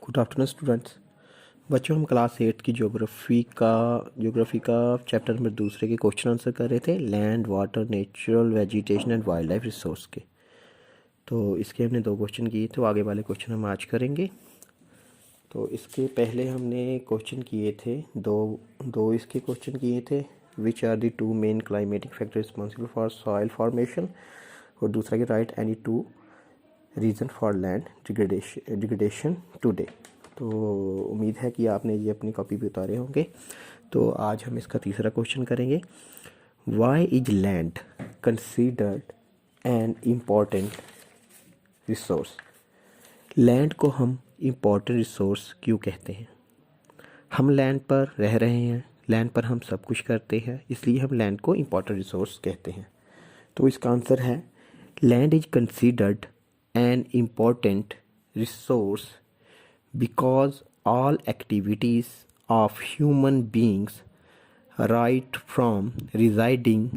Good afternoon students. बच्चों, हम class 8 की ज्योग्राफी का चैप्टर नंबर 2 के क्वेश्चन आंसर कर रहे थे, land, water, natural vegetation and wild life resource के। तो इसके हमने 2 क्वेश्चन किए थे, आगे वाले क्वेश्चन हम आज करेंगे। तो इसके पहले हमने क्वेश्चन किए थे दो इसके क्वेश्चन किए थे, which are the 2 main climatic factor responsible for soil formation, और दूसरा कि right any 2 reason for land degradation today. तो उम्मीद है कि आपने ये अपनी कॉपी पे उतारे होंगे। तो आज हम इसका तीसरा क्वेश्चन करेंगे। Why is land considered an important resource? Land को हम इम्पॉर्टेंट रिसोर्स क्यों कहते हैं? हम लैंड पर रह रहे हैं, लैंड पर हम सब कुछ करते हैं, इसलिए हम लैंड को इम्पॉर्टेंट रिसोर्स कहते हैं। तो इसका आंसर है land is considered an important resource because all activities of human beings, right from residing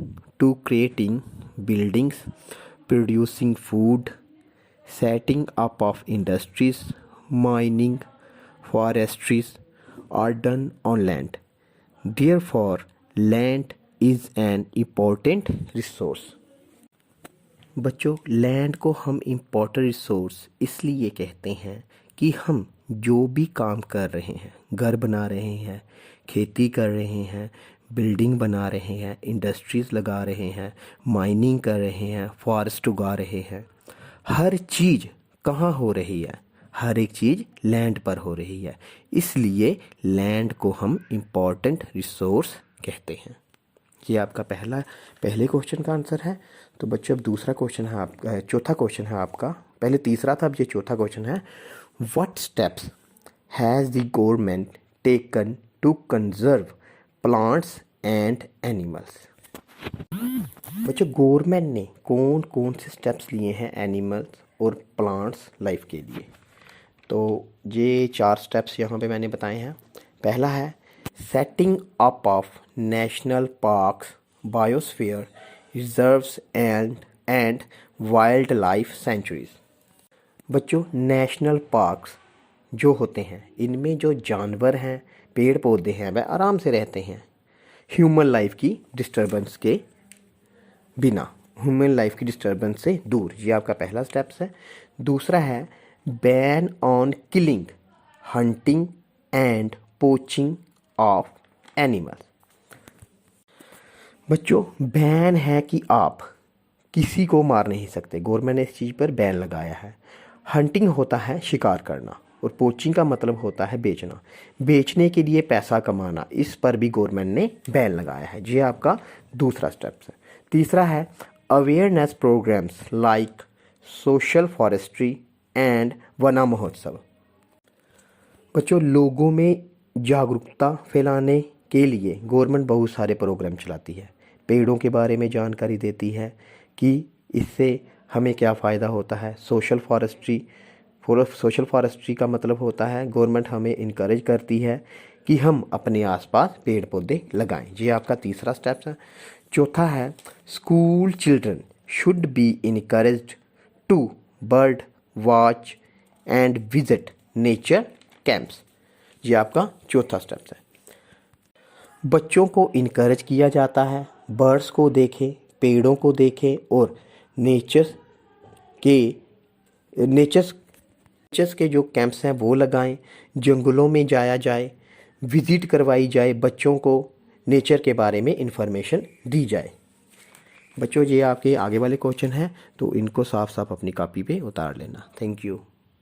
to creating buildings, producing food, setting up of industries, mining, forestries, are done on land. Therefore, land is an important resource. बच्चों, land को हम important resource इसलिए कहते हैं कि हम जो भी काम कर रहे हैं, घर बना रहे हैं, खेती कर रहे हैं, बिल्डिंग बना रहे हैं, इंडस्ट्रीज़ लगा रहे हैं, माइनिंग कर रहे हैं, फॉरेस्ट उगा रहे हैं, हर चीज़ कहाँ हो रही है? हर एक चीज़ लैंड पर हो रही है, इसलिए लैंड को हम इम्पोर्टेंट रिसोर्स कहते हैं। ये आपका पहले क्वेश्चन का आंसर है। तो बच्चों, अब दूसरा क्वेश्चन है आपका, चौथा क्वेश्चन है आपका। पहले तीसरा था, अब ये चौथा क्वेश्चन है। What steps has the government taken to conserve plants and animals? बच्चों, गवर्नमेंट ने कौन कौन से स्टेप्स लिए हैं एनिमल्स और प्लांट्स लाइफ के लिए? तो ये 4 स्टेप्स यहाँ पे मैंने बताए हैं। पहला है setting up of national parks, biosphere reserves and wild life sanctuaries. बच्चों, नेशनल पार्क्स जो होते हैं, इनमें जो जानवर हैं, पेड़ पौधे हैं, वह आराम से रहते हैं ह्यूमन लाइफ की डिस्टर्बेंस के बिना, ह्यूमन लाइफ की डिस्टर्बेंस से दूर। ये आपका पहला स्टेप्स है। दूसरा है ban on killing, hunting and poaching of animals. बच्चों, बैन है कि आप किसी को मार नहीं सकते, गवर्नमेंट ने इस चीज़ पर बैन लगाया है। हंटिंग होता है शिकार करना, और पोचिंग का मतलब होता है बेचना, बेचने के लिए पैसा कमाना, इस पर भी गवर्नमेंट ने बैन लगाया है। ये आपका दूसरा स्टेप्स है। तीसरा है awareness programs like social forestry and Vana Mahotsav. बच्चों, लोगों में जागरूकता फैलाने के लिए गवर्नमेंट बहुत सारे प्रोग्राम चलाती है, पेड़ों के बारे में जानकारी देती है कि इससे हमें क्या फ़ायदा होता है। सोशल फॉरेस्ट्री का मतलब होता है गवर्नमेंट हमें इनकरेज करती है कि हम अपने आसपास पेड़ पौधे लगाएं। ये आपका तीसरा स्टेप्स है। चौथा है school children should be encouraged to bird watch and visit nature camps. ये आपका चौथा स्टेप्स है। बच्चों को इनकरेज किया जाता है बर्ड्स को देखें, पेड़ों को देखें, और नेचर्स के जो कैंप्स हैं वो लगाएं, जंगलों में जाया जाए, विज़िट करवाई जाए, बच्चों को नेचर के बारे में इंफॉर्मेशन दी जाए। बच्चों, ये आपके आगे वाले क्वेश्चन हैं, तो इनको साफ साफ अपनी कॉपी पे उतार लेना। Thank you.